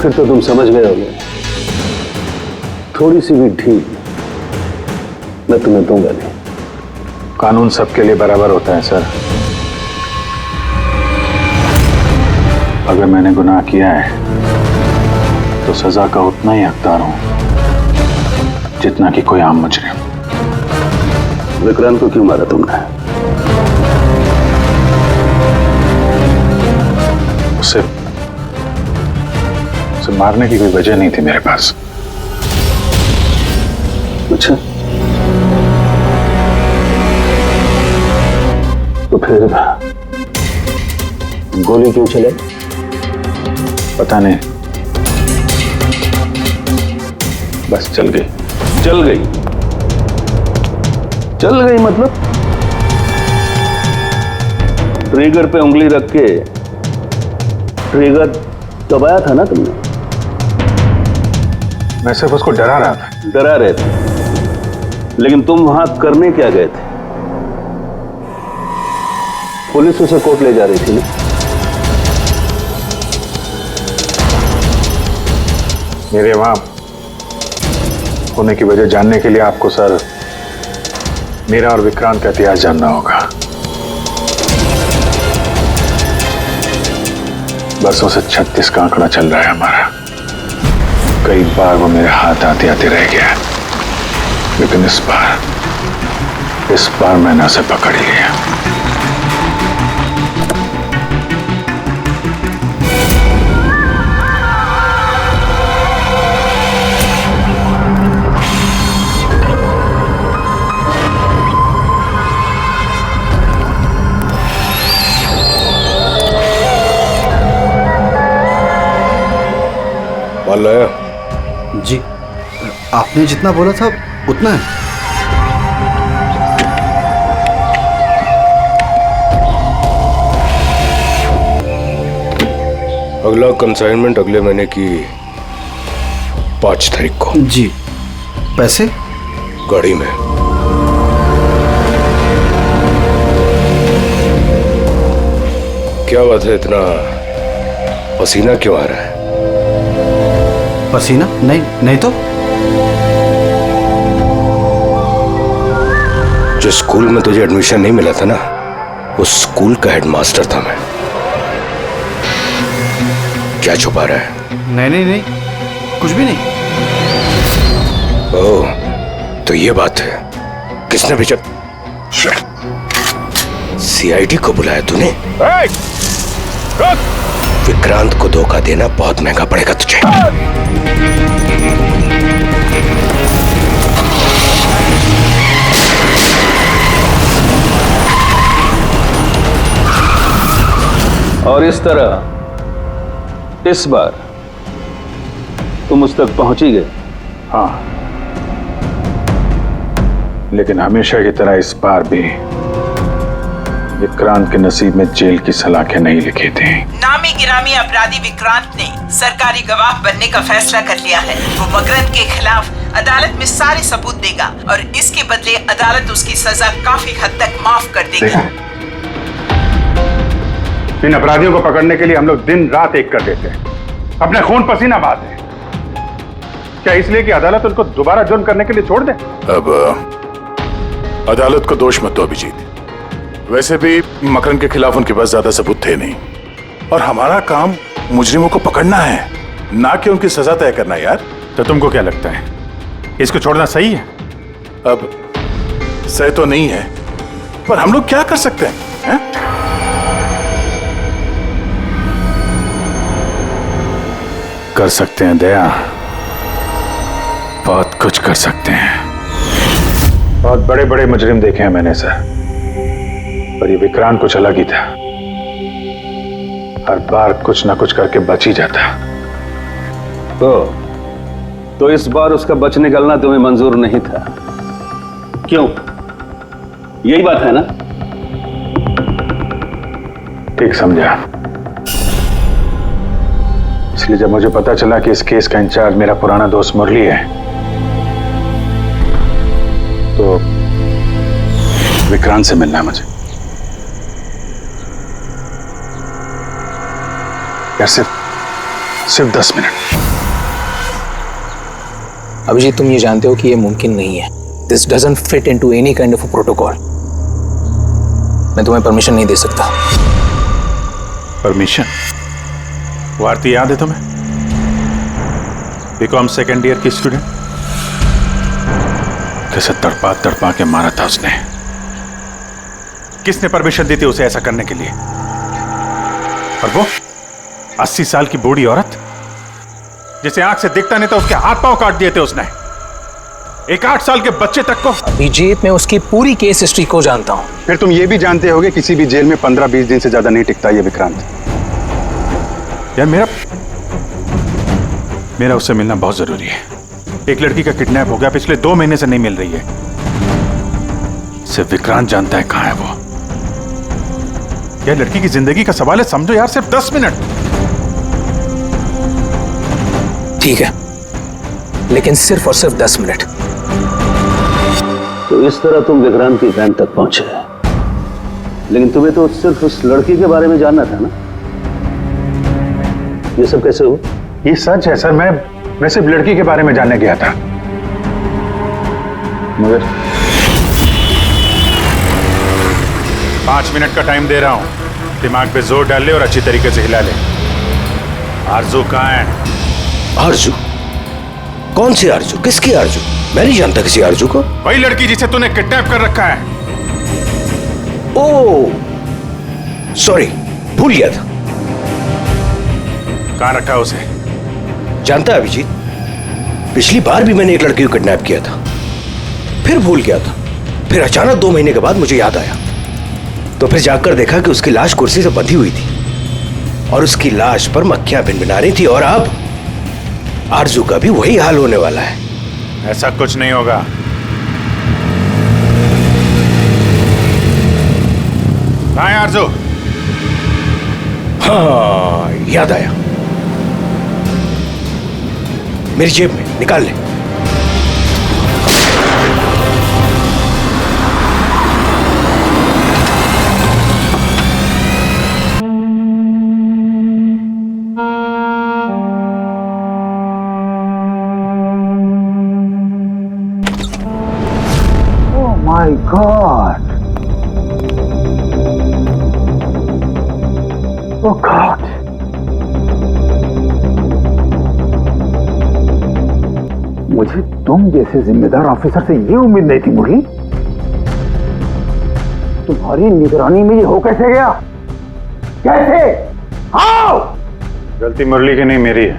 फिर तो तुम समझ गए होगे, थोड़ी सी भी ढील मैं तुम्हें दूंगा नहीं। कानून सबके लिए बराबर होता है सर। अगर मैंने गुनाह किया है तो सजा का उतना ही हकदार हूं जितना कि कोई आम मुजरिम। विक्रांत को क्यों मारा तुमने? उसे मारने की कोई वजह नहीं थी मेरे पास। अच्छा, तो फिर गोली क्यों चलाई? पता नहीं, बस चल गई। चल गई? चल गई मतलब ट्रिगर पे उंगली रख के ट्रिगर दबाया था ना तुमने? मैं सिर्फ उसको डरा रहा था। डरा रहे थे, लेकिन तुम वहां करने क्या गए थे? पुलिस उसे कोर्ट ले जा रही थी ना? मेरे वहां होने की वजह जानने के लिए आपको सर मेरा और विक्रांत का इतिहास जानना होगा। बरसों से 36 का आंकड़ा चल रहा है हमारा। कई बार वो मेरे हाथ आते आते रह गया, लेकिन इस बार मैंने उसे पकड़ लिया। माल लाया? जी, आपने जितना बोला था उतना है। अगला कंसाइनमेंट अगले महीने की 5 तारीख को। जी, पैसे? गाड़ी में। क्या बात है, इतना पसीना क्यों आ रहा है? पसीना? नहीं नहीं तो। जिस स्कूल में तुझे एडमिशन नहीं मिला था ना, उस स्कूल का हेडमास्टर था मैं। क्या छुपा रहा है? नहीं नहीं नहीं, कुछ भी नहीं। ओह, तो ये बात है। किसने भेजा? सीआईडी को बुलाया तूने? विक्रांत को धोखा देना बहुत महंगा पड़ेगा तुझे। और इस तरह इस बार तुम उस तक पहुंच ही गए। हाँ, लेकिन हमेशा की तरह इस बार भी विक्रांत के नसीब में जेल की सलाखें नहीं लिखी थी। नामी गिरामी अपराधी विक्रांत ने सरकारी गवाह बनने का फैसला कर लिया है। वो मकरंद के खिलाफ अदालत में सारे सबूत देगा और इसके बदले अदालत उसकी सजा काफी हद तक माफ कर देगी। इन अपराधियों को पकड़ने के लिए हम लोग दिन रात एक कर देते हैं, अपने खून पसीना बहाते हैं। क्या इसलिए कि अदालत उनको दोबारा जुर्म करने के लिए छोड़ दे? अब अदालत को दोष मत दो अभिजीत। वैसे भी मकरंद के खिलाफ उनके पास ज्यादा सबूत थे नहीं, और हमारा काम मुजरिमों को पकड़ना है, ना कि उनकी सजा तय करना। यार, तो तुमको क्या लगता है, इसको छोड़ना सही है? अब सही तो नहीं है, पर हम लोग क्या कर सकते हैं? कर सकते हैं दया, बहुत कुछ कर सकते हैं। बहुत बड़े बड़े मुजरिम देखे हैं मैंने सर, पर ये विक्रांत कुछ अलग ही था। हर बार कुछ ना कुछ करके बच ही जाता। तो इस बार उसका बच निकलना तुम्हें मंजूर नहीं था, क्यों? यही बात है ना? ठीक समझा। इसलिए जब मुझे पता चला कि इस केस का इंचार्ज मेरा पुराना दोस्त मुरली है, तो विक्रांत से मिलना है मुझे। यार सिर्फ 10 मिनट। अभिजीत, तुम ये जानते हो कि ये मुमकिन नहीं है। This doesn't fit into any kind of protocol. मैं तुम्हें परमिशन नहीं दे सकता। परमिशन? वो आरती याद है तुम्हें? बीकॉम सेकेंड ईयर की स्टूडेंट, कैसे तड़पा तड़पा के मारा था उसने। किसने परमिशन दी थी उसे ऐसा करने के लिए? और वो 80 साल की बूढ़ी औरत जिसे आंख से दिखता नहीं था, उसके हाथ पांव काट दिए थे उसने। एक 8 साल के बच्चे तक को। अभिजीत, मैं उसकी पूरी केस हिस्ट्री को जानता हूं। फिर तुम ये भी जानते होगे किसी भी जेल में 15-20 दिन से ज्यादा नहीं टिकता ये विक्रांत। यार मेरा उससे मिलना बहुत जरूरी है। एक लड़की का किडनैप हो गया, पिछले 2 महीने से नहीं मिल रही है। सिर्फ विक्रांत जानता है कहां है वो। यह लड़की की जिंदगी का सवाल है, समझो यार, सिर्फ 10 मिनट। ठीक है, लेकिन सिर्फ और सिर्फ 10 मिनट। तो इस तरह तुम विक्रांत की वैन तक पहुंचे, लेकिन तुम्हें तो सिर्फ उस लड़की के बारे में जानना था ना। ये सब कैसे हो? ये सच है सर, मैं सिर्फ लड़की के बारे में जानने गया था। मगर 5 मिनट का टाइम दे रहा हूं, दिमाग पे जोर डाल ले और अच्छी तरीके से हिला ले। आरजू कहां है? आरजू? कौन सी आरजू? किसकी आरजू? मैं नहीं जानता किसी आरजू को। वही लड़की जिसे तूने किडनैप कर रखा है। ओह सॉरी, भूल गया था। कहां रखा है उसे? जानता है अभिजीत, पिछली बार भी मैंने एक लड़की को किडनैप किया था, फिर भूल गया था। फिर अचानक 2 महीने के बाद मुझे याद आया, तो फिर जाकर देखा कि उसकी लाश कुर्सी से बंधी हुई थी और उसकी लाश पर मक्खियां भिनभिना रही थी। और अब आरजू का भी वही हाल होने वाला है। ऐसा कुछ नहीं होगा। कहां है आरजू? हाँ, याद आया, मेरी जेब में, निकाल ले। माय गॉड, ओह गॉड, मुझे तुम जैसे जिम्मेदार ऑफिसर से ये उम्मीद नहीं थी मुरली। तुम्हारी निगरानी में ये हो कैसे गया? कैसे? हाउ? गलती मुरली की नहीं, मेरी है।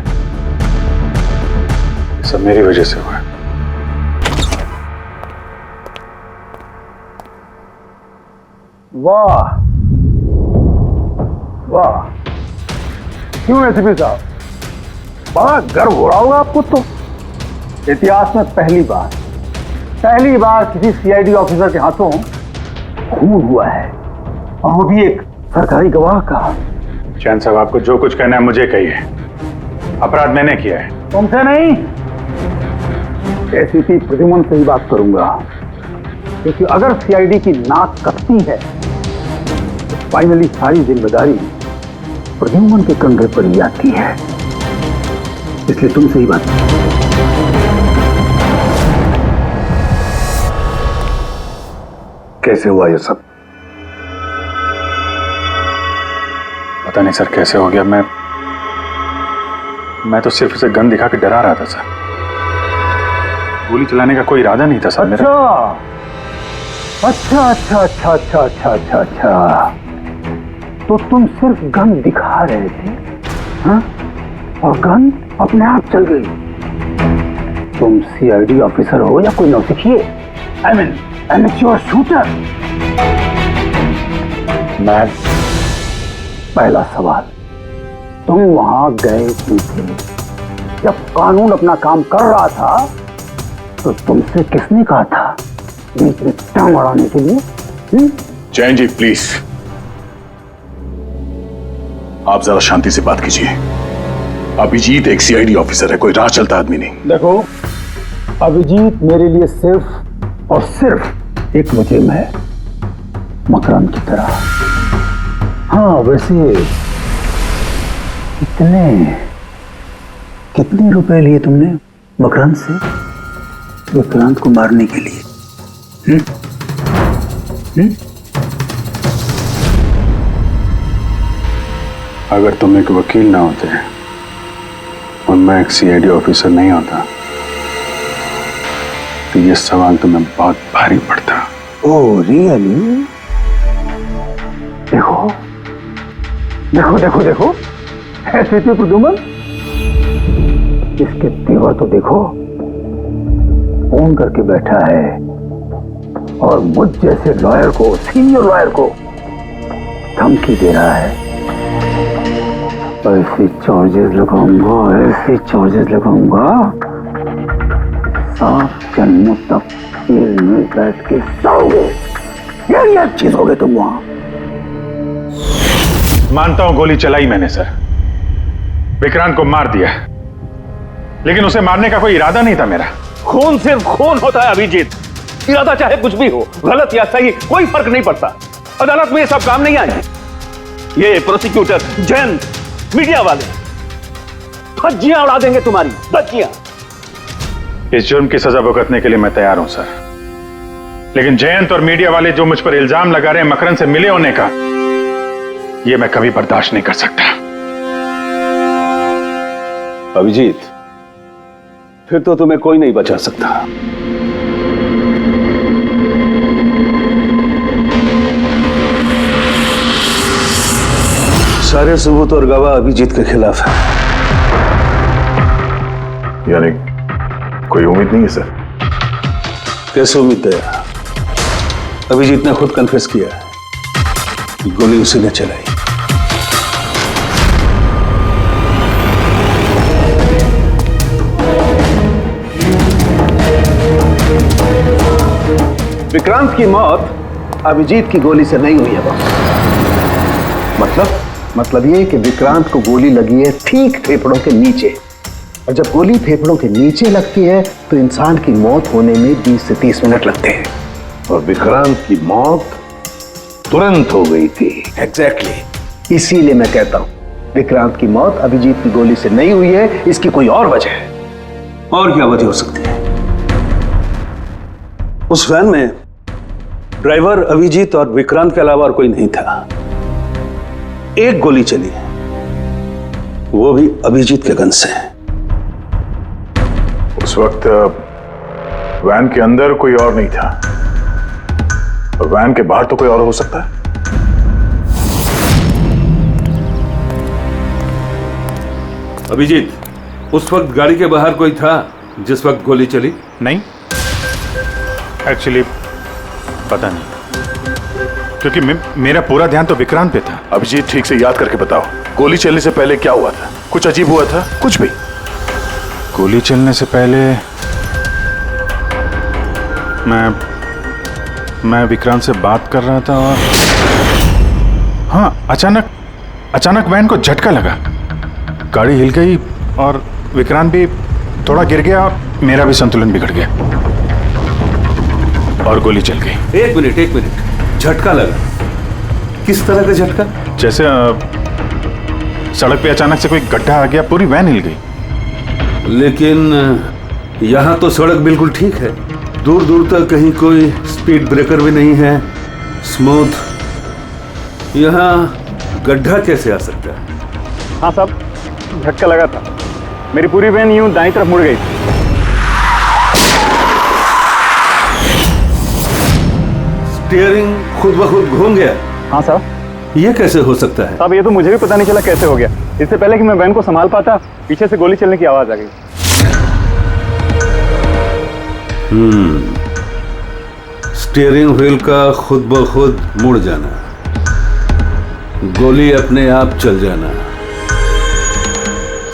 सब मेरी वजह से हुआ है। वाह वाह, क्यों एसपी साहब, बड़ा गर्व हो रहा होगा आपको। तो इतिहास में पहली बार किसी सीआईडी ऑफिसर के हाथों खून हुआ है, और वो भी एक सरकारी गवाह का। चैन साहब, आपको जो कुछ कहना है मुझे कहिए। अपराध मैंने किया है। तुमसे नहीं, एसीपी प्रद्युमन से ही बात करूंगा, क्योंकि अगर सीआईडी की नाक कटती है तो फाइनली सारी जिम्मेदारी प्रद्युमन के कंधे पर ही आती है। इसलिए तुमसे ही बात। कैसे हुआ ये सब? पता नहीं सर कैसे हो गया। मैं तो सिर्फ उसे गन दिखा के डरा रहा था सर। गोली चलाने का कोई इरादा नहीं था सर मेरा। अच्छा। तो तुम सिर्फ गन दिखा रहे थे, हाँ? और गन अपने आप चल गई। तुम सीआईडी ऑफिसर हो या कोई नौसिखिए? I mean amateur shooter. मैं पहला सवाल, तुम वहां गए क्यों थे? जब कानून अपना काम कर रहा था तो तुमसे किसने कहा था बीच में टांग अड़ाने के लिए? जैन जी प्लीज, आप जरा शांति से बात कीजिए। अभिजीत एक सीआईडी ऑफिसर है, कोई राह चलता आदमी नहीं। देखो, अभिजीत मेरे लिए सिर्फ और सिर्फ एक मुजरिम है, मकरंद की तरह। हाँ, वैसे कितने रुपए लिए तुमने मकरंद से विक्रांत को मारने के लिए? अगर तुम एक वकील ना होते और मैं एक सीआईडी ऑफिसर नहीं होता तो ये सवाल तुम्हें बहुत भारी पड़ता। Oh really? देखो देखो देखो देखो, ऐसे थे प्रद्युमन, इसके तेवर तो देखो, फोन करके बैठा है और मुझ जैसे लॉयर को, सीनियर लॉयर को धमकी दे रहा है। ऐसे चार्जेस लगाऊंगा, ऐसे चार्जेस लगाऊंगा, सात जन्मों तक जेल में बैठ के सोओगे। ये अच्छी सोओगे तुम वहां। मानता हूं गोली चलाई मैंने सर, विक्रांत को मार दिया, लेकिन उसे मारने का कोई इरादा नहीं था मेरा। खून सिर्फ खून होता है अभिजीत, इरादा चाहे कुछ भी हो, गलत या सही कोई फर्क नहीं पड़ता। अदालत में ये सब काम नहीं आए। ये प्रोसिक्यूटर, जैन, मीडिया वाले धज्जियां उड़ा देंगे तुम्हारी, धज्जियां। इस जुर्म की सजा भुगतने के लिए मैं तैयार हूं सर, लेकिन जयंत और मीडिया वाले जो मुझ पर इल्जाम लगा रहे हैं मकरंद से मिले होने का, ये मैं कभी बर्दाश्त नहीं कर सकता। अभिजीत, फिर तो तुम्हें कोई नहीं बचा सकता। सारे सबूत और गवाह अभिजीत के खिलाफ है। यानी कोई उम्मीद नहीं है सर? कैसे उम्मीद है? अभिजीत ने खुद कन्फेस किया है कि गोली उसी ने चलाई। विक्रांत की मौत अभिजीत की गोली से नहीं हुई है बॉस। मतलब ये कि विक्रांत को गोली लगी है ठीक फेफड़ों के नीचे, और जब गोली फेफड़ों के नीचे लगती है तो इंसान की मौत होने में 20 से 30 मिनट लगते हैं, और विक्रांत की मौत तुरंत हो गई थी। एग्जैक्टली, इसीलिए मैं कहता हूं विक्रांत की मौत अभिजीत की गोली से नहीं हुई है, इसकी कोई और वजह है। और क्या वजह हो सकती है? उस वैन में ड्राइवर अभिजीत और विक्रांत के अलावा और कोई नहीं था। एक गोली चली, वो भी अभिजीत के गन से। उस वक्त वैन के अंदर कोई और नहीं था, और वैन के बाहर तो कोई और हो सकता है। अभिजीत, उस वक्त गाड़ी के बाहर कोई था जिस वक्त गोली चली? नहीं, एक्चुअली पता नहीं, क्योंकि मेरा पूरा ध्यान तो विक्रांत पे था। अभिजीत, ठीक से याद करके बताओ, गोली चलने से पहले क्या हुआ था? कुछ अजीब हुआ था? कुछ भी? गोली चलने से पहले मैं विक्रांत से बात कर रहा था और हाँ, अचानक वैन को झटका लगा, गाड़ी हिल गई और विक्रांत भी थोड़ा गिर गया और मेरा भी संतुलन बिगड़ गया और गोली चल गई। एक मिनट, झटका लगा? किस तरह का झटका? जैसे सड़क पे अचानक से कोई गड्ढा आ गया, पूरी वैन हिल गई। लेकिन यहाँ तो सड़क बिल्कुल ठीक है, दूर दूर तक कहीं कोई स्पीड ब्रेकर भी नहीं है, स्मूथ। यहाँ गड्ढा कैसे आ सकता है? हाँ साहब, झटका लगा था, मेरी पूरी वैन यूं दाईं तरफ मुड़ गई। स्टीयरिंग खुद ब खुद घूम गया? हाँ साहब। ये कैसे हो सकता है? साहब, ये तो मुझे भी पता नहीं चला कैसे हो गया। इससे पहले कि मैं वैन को संभाल पाता, पीछे से गोली चलने की आवाज आ गई। स्टीयरिंग व्हील का खुद ब खुद मुड़ जाना, गोली अपने आप चल जाना,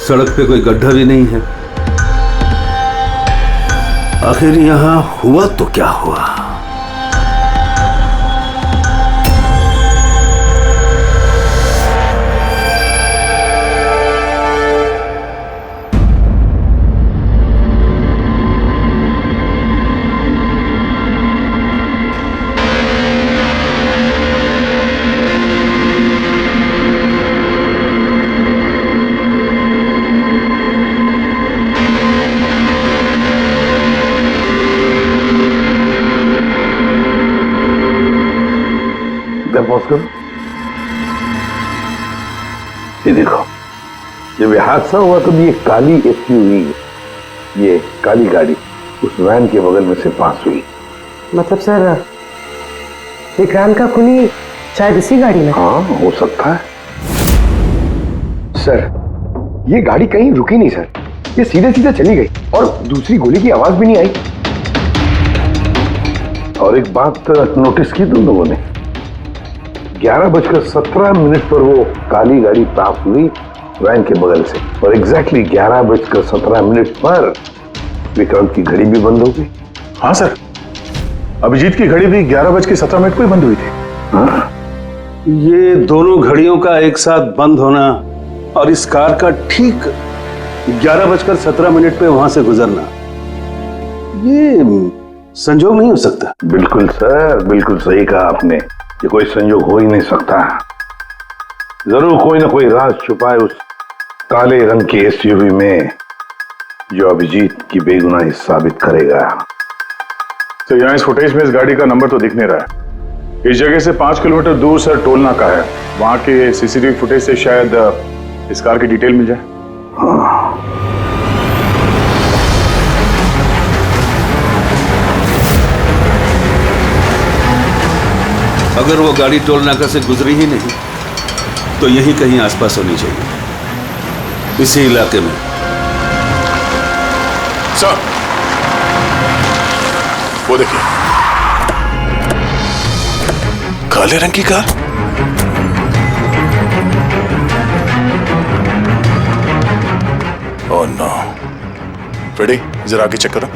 सड़क पे कोई गड्ढा भी नहीं है। आखिर यहां हुआ तो क्या हुआ? ये देखो, जब ये हादसा हुआ तो ये काली एसयूवी, ये काली गाड़ी उस वैन के बगल में से पास हुई। मतलब सर विक्रांत का खूनी शायद इसी गाड़ी में। हाँ, हो सकता है। सर, ये गाड़ी कहीं रुकी नहीं सर, ये सीधे सीधे चली गई और दूसरी गोली की आवाज भी नहीं आई। और एक बात नोटिस की तुम लोगों ने, 11:17 पर वो काली गाड़ी पास हुई वैन के बगल से, और एग्जैक्टली 11:17 पर विक्रांत की घड़ी भी बंद हो गई। हाँ सर, अभिजीत की घड़ी भी 11:17 को ही बंद हुई थी। हाँ, ये दोनों घड़ियों का एक साथ बंद होना और इस कार का ठीक 11:17 पे वहां से गुजरना, ये संजोग नहीं हो सकता। बिल्कुल सर, बिल्कुल सही कहा आपने, ये कोई संयोग हो ही नहीं सकता। जरूर कोई ना कोई राज छुपा है उस काले रंग के एसयूवी में, जो अभिजीत की बेगुनाही साबित करेगा। तो यहाँ इस फुटेज में इस गाड़ी का नंबर तो दिख नहीं रहा है। इस जगह से 5 किलोमीटर दूर सर टोल नाका है, वहां के सीसीटीवी फुटेज से शायद इस कार की डिटेल मिल जाए। हाँ। अगर वो गाड़ी टोल नाका से गुजरी ही नहीं तो यहीं कहीं आसपास होनी चाहिए, इसी इलाके में। सर, वो देखिए, काले रंग की कार। Oh no. फ्रेडी, जरा आगे चेक करो।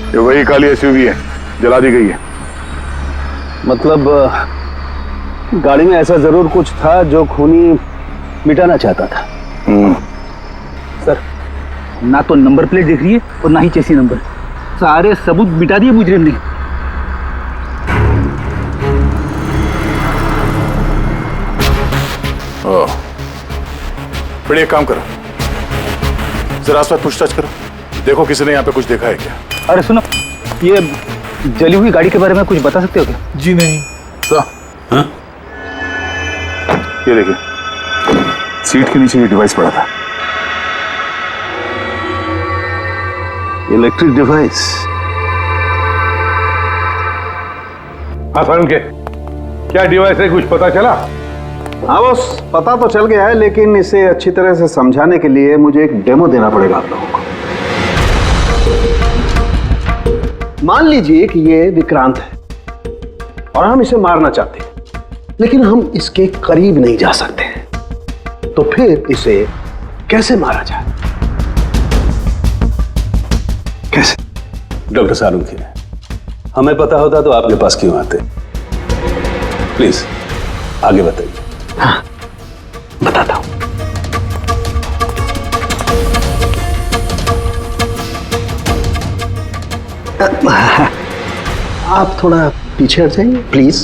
ये वही काली एसयूवी है, जला दी गई है। मतलब गाड़ी में ऐसा जरूर कुछ था जो खूनी मिटाना चाहता था। सर, ना तो नंबर प्लेट दिख रही है और ना ही चेसी नंबर, सारे सबूत मिटा दिए मुजरिम ने। बड़े एक काम करो, जरा आसपास पूछताछ करो, देखो किसी ने यहाँ पे कुछ देखा है क्या। अरे सुनो, ये जली हुई गाड़ी के बारे में कुछ बता सकते हो क्या? जी नहीं। हाँ? ये देखिए, सीट के नीचे ये डिवाइस पड़ा था। Electric device. हाँ सर, उनके क्या डिवाइस है, कुछ पता चला? हाँ बस, पता तो चल गया है, लेकिन इसे अच्छी तरह से समझाने के लिए मुझे एक डेमो देना पड़ेगा आप लोगों को। मान लीजिए कि ये विक्रांत है और हम इसे मारना चाहते हैं, लेकिन हम इसके करीब नहीं जा सकते, तो फिर इसे कैसे मारा जाए? कैसे? डॉक्टर सालुंखे, हमें पता होता तो आपके पास क्यों आते? प्लीज आगे बताइए। हाँ, बताता हूं। आप थोड़ा पीछे हट जाइए प्लीज।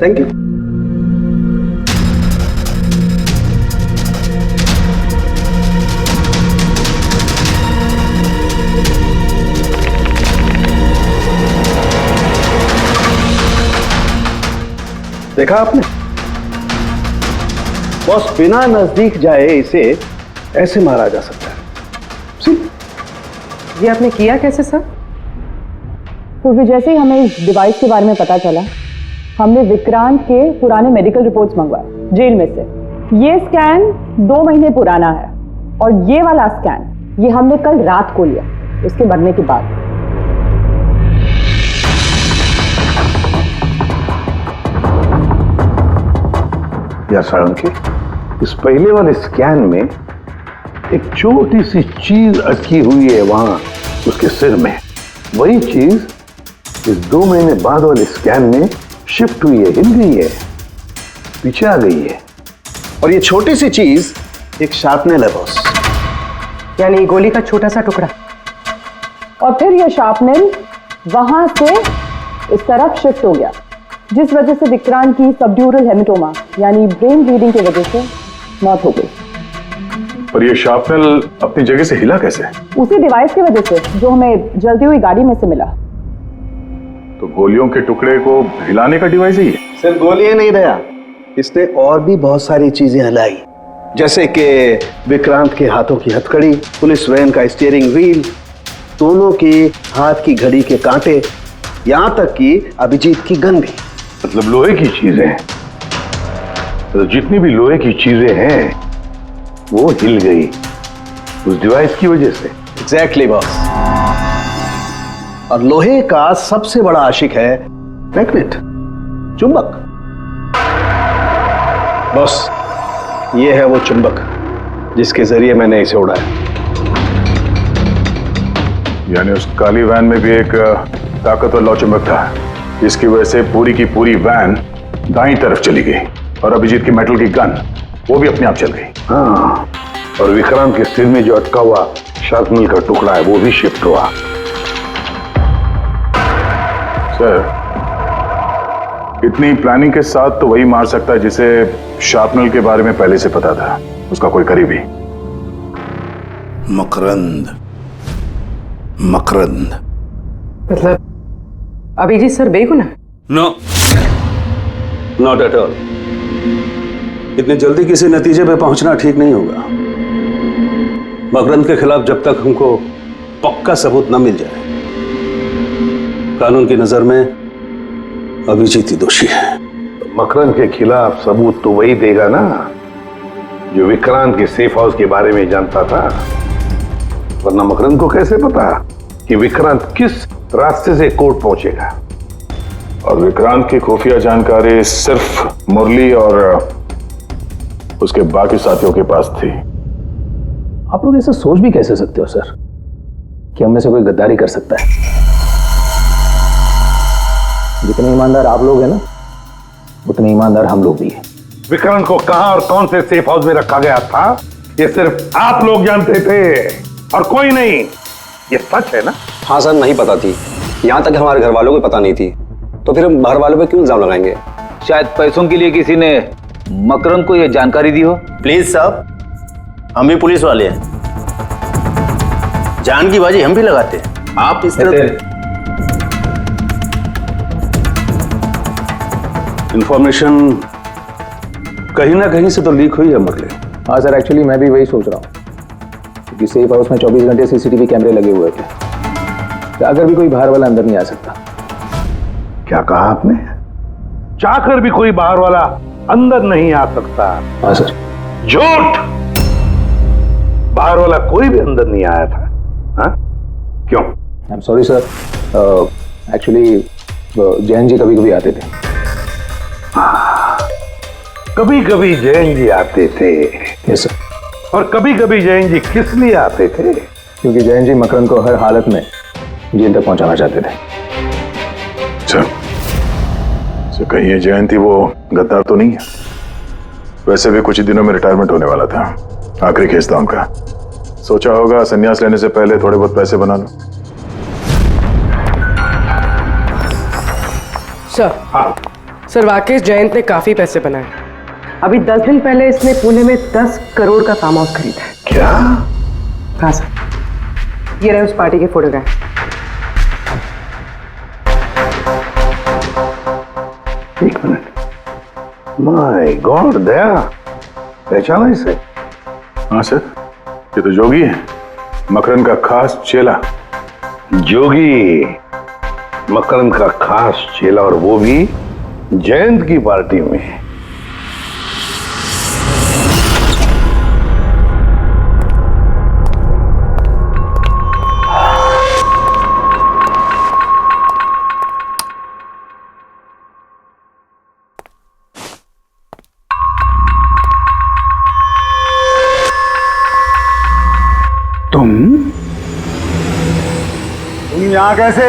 Thank you. देखा आपने, बस बिना नजदीक जाए इसे ऐसे मारा जा सकता है। ये आपने किया कैसे सर? क्योंकि जैसे ही हमें इस डिवाइस के बारे में पता चला, हमने विक्रांत के पुराने मेडिकल रिपोर्ट्स मंगवाए जेल में से। ये स्कैन 2 महीने पुराना है और ये वाला स्कैन ये हमने कल रात को लिया, उसके मरने के बाद। या साळुंखे, इस पहले वाले स्कैन में एक छोटी सी चीज अटकी हुई है वहां उसके सिर में। वही चीज इस 2 महीने बाद वाले स्कैन में शिफ्ट हुई है, हिल गई है, पीछे आ गई है। और ये छोटी सी चीज एक शार्पनेल है बॉस, यानी गोली का छोटा सा टुकड़ा। और फिर ये शार्पनेल वहां से इस तरफ शिफ्ट हो गया जिस वजह से विक्रांत की सबड्यूरल हेमेटोमा यानी ब्रेन ब्लीडिंग की वजह से मौत हो गई। पर ये शार्पनल अपनी जगह से हिला कैसे? उसी डिवाइस की वजह से जो हमें जलती हुई गाड़ी में से मिला। तो गोलियों के टुकड़े को हिलाने का डिवाइस ही है? सिर्फ गोलियां नहीं दया, इसने और भी बहुत सारी चीजें हिलाई, जैसे कि विक्रांत के हाथों की हथकड़ी, पुलिस वैन का स्टीयरिंग व्हील, दोनों के हाथ की घड़ी के कांटे, यहां तक कि अभिजीत की गन भी। मतलब लोहे की चीजें, तो जितनी भी लोहे की चीजें हैं वो हिल गई उस डिवाइस की वजह से। Exactly boss. और लोहे का सबसे बड़ा आशिक है मैग्नेट, चुंबक। बॉस, ये है वो चुंबक जिसके जरिए मैंने इसे उड़ाया। यानी उस काली वैन में भी एक ताकतवर लौ चुंबक था, जिसकी वजह से पूरी की पूरी वैन दाईं तरफ चली गई और अभिजीत की मेटल की गन वो भी अपने आप चल गई। हाँ, और विक्रांत के सिर में जो अटका हुआ शार्पनल का टुकड़ा है वो भी शिफ्ट हुआ। सर, इतनी प्लानिंग के साथ तो वही मार सकता है जिसे शार्पनल के बारे में पहले से पता था, उसका कोई करीबी। मकरंद। मकरंद मतलब अभिजीत सर बेगुनाह? No, not at all. इतनी जल्दी किसी नतीजे पे पहुंचना ठीक नहीं होगा। मकरंद के खिलाफ जब तक हमको पक्का सबूत न मिल जाए, कानून की नजर में अभिजीत ही दोषी है। मकरंद के खिलाफ सबूत तो वही देगा ना जो विक्रांत के सेफ हाउस के बारे में जानता था, वरना मकरंद को कैसे पता कि विक्रांत किस रास्ते से कोर्ट पहुंचेगा। और विक्रांत की खुफिया जानकारी सिर्फ मुरली और उसके बाकी साथियों के पास थी। आप लोग ऐसा सोच भी कैसे सकते हो सर कि हम में से कोई गद्दारी कर सकता है? जितने ईमानदार आप लोग हैं ना, उतने ईमानदार हम लोग भी हैं। विक्रांत को कहां और कौन से सेफ हाउस में रखा गया था ये सिर्फ आप लोग जानते थे और कोई नहीं। ये सच है ना? हाँ सर, नहीं पता थी। यहाँ तक हमारे घर वालों को पता नहीं थी, तो फिर हम बाहर वालों पे क्यों इल्जाम लगाएंगे? शायद पैसों के लिए किसी ने मकरंद को यह जानकारी दी हो। प्लीज साहब, हम भी पुलिस वाले हैं, जान की बाजी हम भी लगाते हैं। आप इस तरह इंफॉर्मेशन कहीं ना कहीं से तो लीक हुई है मुरली। हाँ सर, एक्चुअली मैं भी वही सोच रहा हूँ, क्योंकि सेफ हाउस में 24 घंटे सीसीटीवी कैमरे लगे हुए थे, तो अगर भी कोई बाहर वाला अंदर नहीं आ सकता। क्या कहा आपने? चाहकर भी कोई बाहर वाला अंदर नहीं आ सकता? हाँ सर। झूठ! बाहर वाला कोई भी अंदर नहीं आया था। हाँ? क्यों? I am sorry sir, actually Jain ji कभी कभी आते थे। कभी कभी जैन जी आते थे? Yes sir. और कभी कभी जैन जी किस लिए आते थे? क्योंकि जैन जी मकरंद को हर हालत में जेल तक पहुंचाना चाहते थे। अच्छा, कहीं ये जयंती वो गद्दार तो नहीं है? वैसे भी कुछ ही दिनों में रिटायरमेंट होने वाला था, आखिरी केस था उनका। सोचा होगा संन्यास लेने से पहले थोड़े बहुत पैसे बना लो। सर। हाँ सर, वाकई जयंत ने काफी पैसे बनाए। अभी 10 दिन पहले इसने पुणे में 10 करोड़ का फार्म हाउस खरीदा है। क्या? हाँ सर, ये रहे उस पार्टी के फोटोग्राफ। एक मिनट। माय गॉड, दया पहचाना इसे? हाँ सर, ये तो जोगी है, मकरंद का खास चेला। जोगी मकरंद का खास चेला, और वो भी जयंत की पार्टी में। तुम यहां कैसे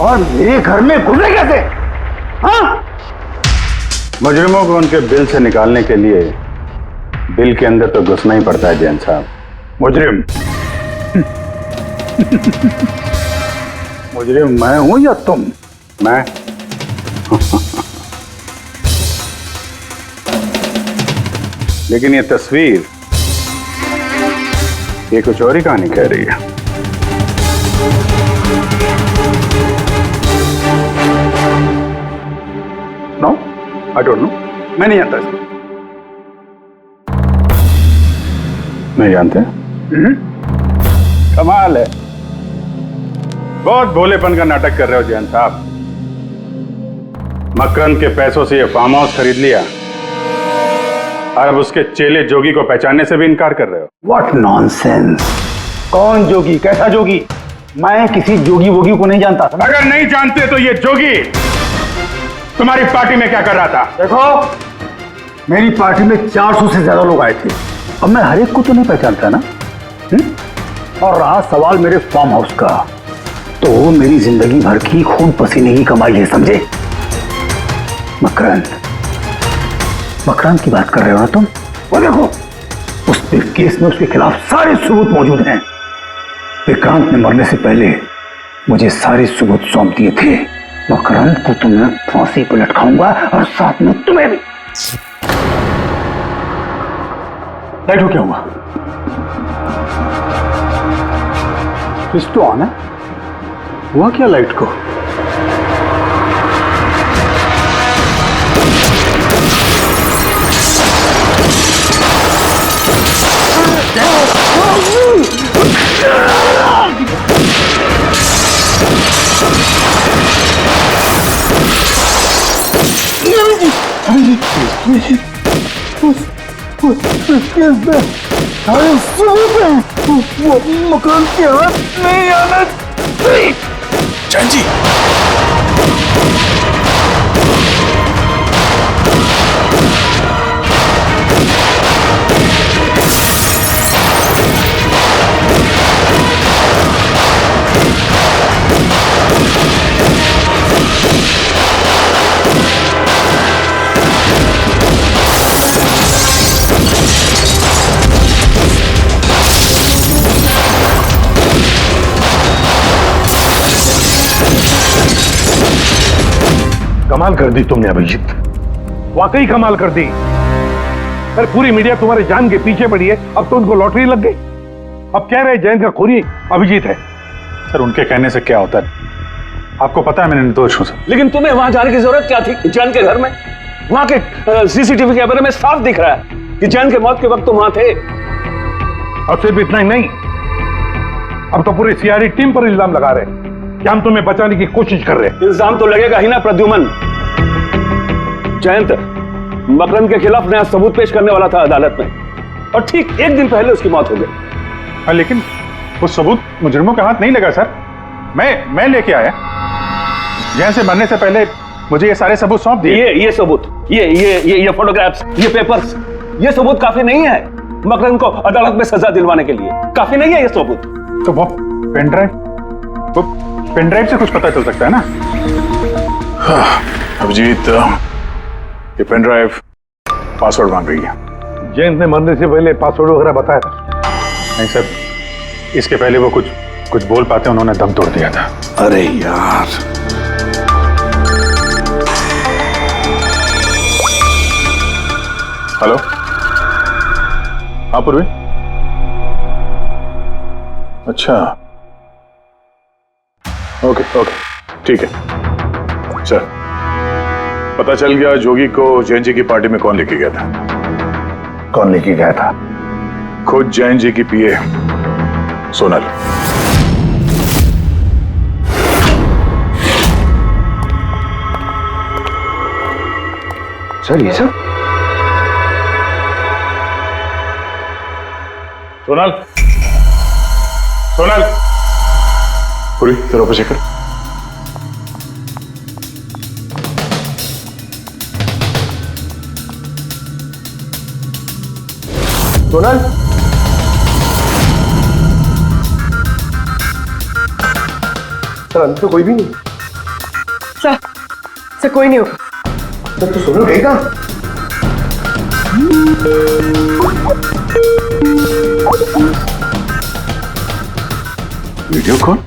और मेरे घर में घुसे कैसे? हाँ? मुजरिमों को उनके बिल से निकालने के लिए बिल के अंदर तो घुसना ही पड़ता है जैन साहब। मुजरिम मुजरिम मैं हूं या तुम? मैं लेकिन ये तस्वीर ये कुछ और ही कहानी कह रही है। नो, आई डोंट नो, मैं नहीं जानता इसको। नहीं जानते? कमाल है, बहुत भोलेपन का नाटक कर रहे हो जैन साहब। मकरंद के पैसों से ये फार्म हाउस खरीद लिया और अब उसके चेले जोगी को पहचानने से भी इनकार कर रहे हो। What nonsense! कौन जोगी? कैसा जोगी? मैं किसी जोगी वोगी को नहीं जानता। अगर नहीं जानते तो ये जोगी तुम्हारी पार्टी में क्या कर रहा था? देखो, मेरी पार्टी में 400 से ज्यादा लोग आए थे। अब मैं हर एक को तो नहीं पहचानता ना। और रहा सवाल मेरे फार्म हाउस का, तो मेरी जिंदगी भर की खून पसीने की कमाई है, समझे? मकरंद की बात कर रहे हो ना तुम? वो देखो, उस केस में उसके खिलाफ सारे सबूत मौजूद हैं। विक्रांत ने मरने से पहले मुझे सारे सबूत सौंप दिए थे। मकरंद को तो मैं फांसी पर लटकाऊंगा और साथ में तुम्हें भी। लाइट हो क्या हुआ? स्विच तो ऑन है, हुआ क्या लाइट को? मकान के हाथ नहीं आना चाहिए। जैन जी, कमाल कर दी तुमने अभिजीत, वाकई कमाल कर दी। सर, पूरी मीडिया तुम्हारे जान के पीछे पड़ी है, अब तो उनको लॉटरी लग गई। अब कह रहे जैन का खूनी अभिजीत है। सर, उनके कहने से क्या होता है? आपको पता है मैं निर्दोष हूं सर। लेकिन तुम्हें वहां जाने की जरूरत क्या थी? जैन के घर में, वहां के सीसीटीवी कैमरे में साफ दिख रहा है कि जैन के मौत के वक्त तुम वहां थे। और सिर्फ इतना ही नहीं, अब तो पूरी सीआईडी टीम पर इल्जाम लगा रहे हैं कि हम तुम्हें बचाने की कोशिश कर रहे हैं। इल्जाम तो लगेगा ही ना प्रद्युमन। जयंत मकरंद के खिलाफ नया सबूत पेश करने वाला था अदालत में, और ठीक एक दिन पहले उसकी मौत हो गई। हाँ, लेकिन वो सबूत मुजरिमों के हाथ नहीं लगा सर। मैं लेके आया। जैन से मरने से पहले मुझे ये सारे सबूत सौंप दिए। ये सबूत, ये फोटोग्राफ्स, ये पेपर्स, ये सबूत काफी नहीं है मकरंद को अदालत में सजा दिलवाने के लिए। काफी नहीं है ये सबूत। तो वो पेनड्राइव से कुछ पता चल सकता है ना? अभिजीत, ये पेनड्राइव पासवर्ड मांग रही है। जैन ने मरने से पहले पासवर्ड वगैरह बताया था? नहीं सर, इसके पहले वो कुछ बोल पाते उन्होंने दम तोड़ दिया था। अरे यार, हेलो, हाँ पूर्वी। अच्छा, ओके, ठीक है। चल, पता चल गया जोगी को जैन जी की पार्टी में कौन लेके गया था। कौन लेके गया था? खुद जैन जी की पीए सोनल। सर, ये सब? सोनल, पूरी तेरे पे चेक कर। सोनल, सर अंदर तो कोई भी नहीं। सर कोई नहीं होगा। सर, तो सोनल गई कहाँ? Video call?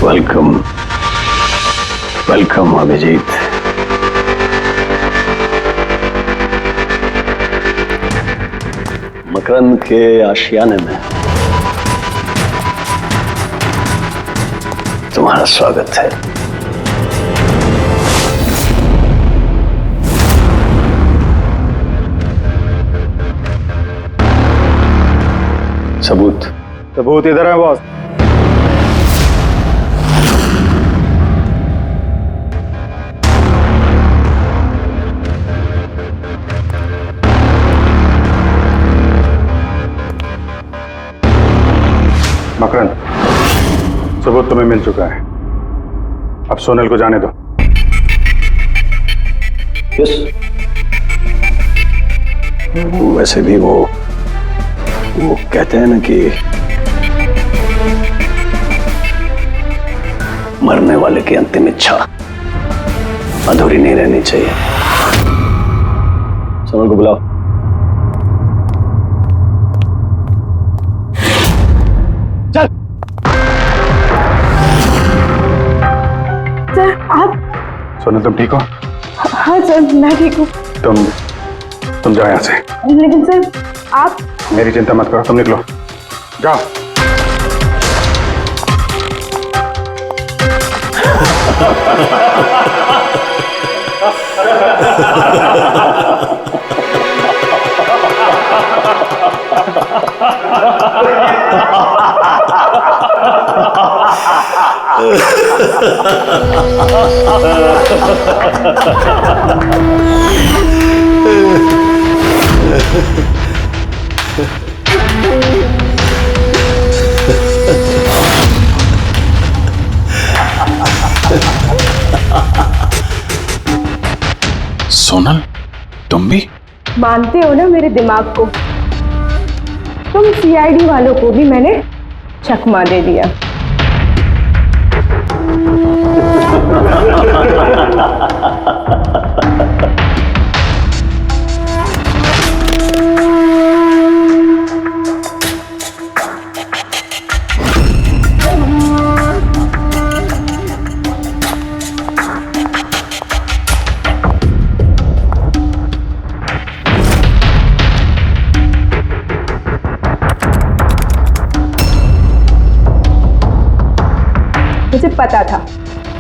Welcome welcome Abhijit. Makarand के आशियाने में तुम्हारा स्वागत है। सबूत इधर है बॉस। मकरंद, सबूत तुम्हें मिल चुका है, अब सोनल को जाने दो। यस। वैसे भी वो कहते हैं ना कि मरने वाले की अंतिम इच्छा अधूरी नहीं रहनी चाहिए। सोनल को बुलाओ। सर, आप? सोनल तुम ठीक हो? हाँ सर, मैं ठीक हूँ। तुम जाओ यहाँ से। लेकिन सर आप? मेरी चिंता मत करो, तुम निकलो, जाओ। सोनल, तुम भी? मानते हो ना मेरे दिमाग को? तुम सीआईडी वालों को भी मैंने चकमा दे दिया। मुझे पता था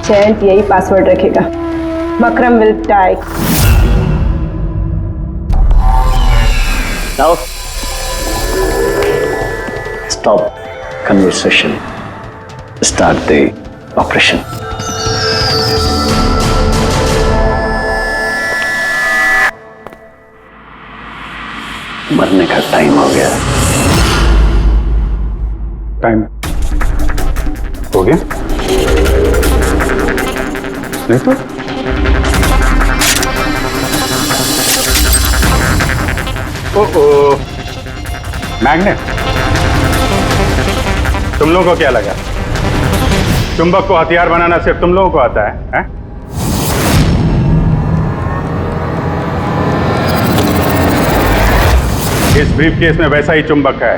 जयंत यही पासवर्ड रखेगा। Makaram will die. Now stop conversation, start the operation. मरने का टाइम हो गया। टाइम हो गया? नहीं तो मैग्नेट, तुम लोगों को क्या लगा चुंबक को हथियार बनाना सिर्फ तुम लोगों को आता है? इस ब्रीफ केस में वैसा ही चुंबक है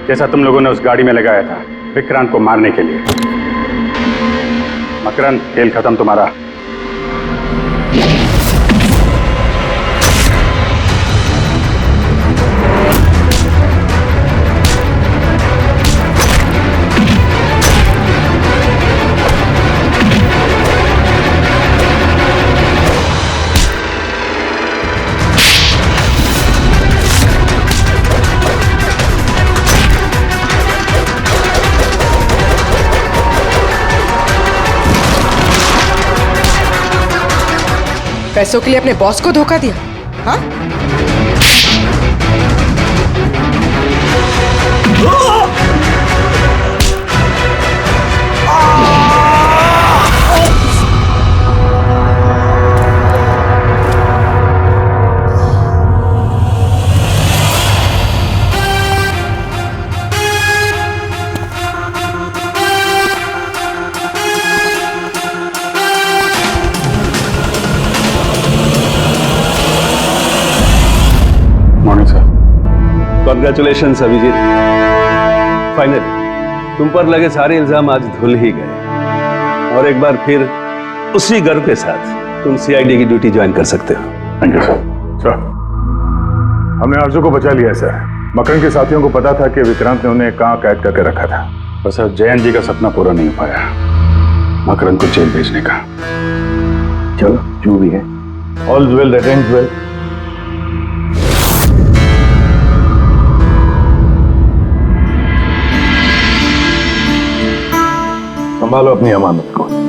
जैसा तुम लोगों ने उस गाड़ी में लगाया था विक्रांत को मारने के लिए। मकरंद, खेल खत्म तुम्हारा। पैसों के लिए अपने बॉस को धोखा दिया? हाँ? Congratulations, अभिजीत। फाइनली तुम पर लगे सारे इल्जाम आज धुल ही गए और एक बार फिर उसी गर्व के साथ तुम सीआईडी की ड्यूटी ज्वाइन कर सकते हो। Thank you sir. हमने आरजू को बचा लिया है सर। मकरन के साथियों को पता था कि विक्रांत ने उन्हें कहाँ कैद करके रखा था, बस अब जयंत जी का सपना पूरा नहीं हो पाया मकरन को जेल भेजने का। चलो जो भी है, all well that ends well. संभालो अपनी अमानत को।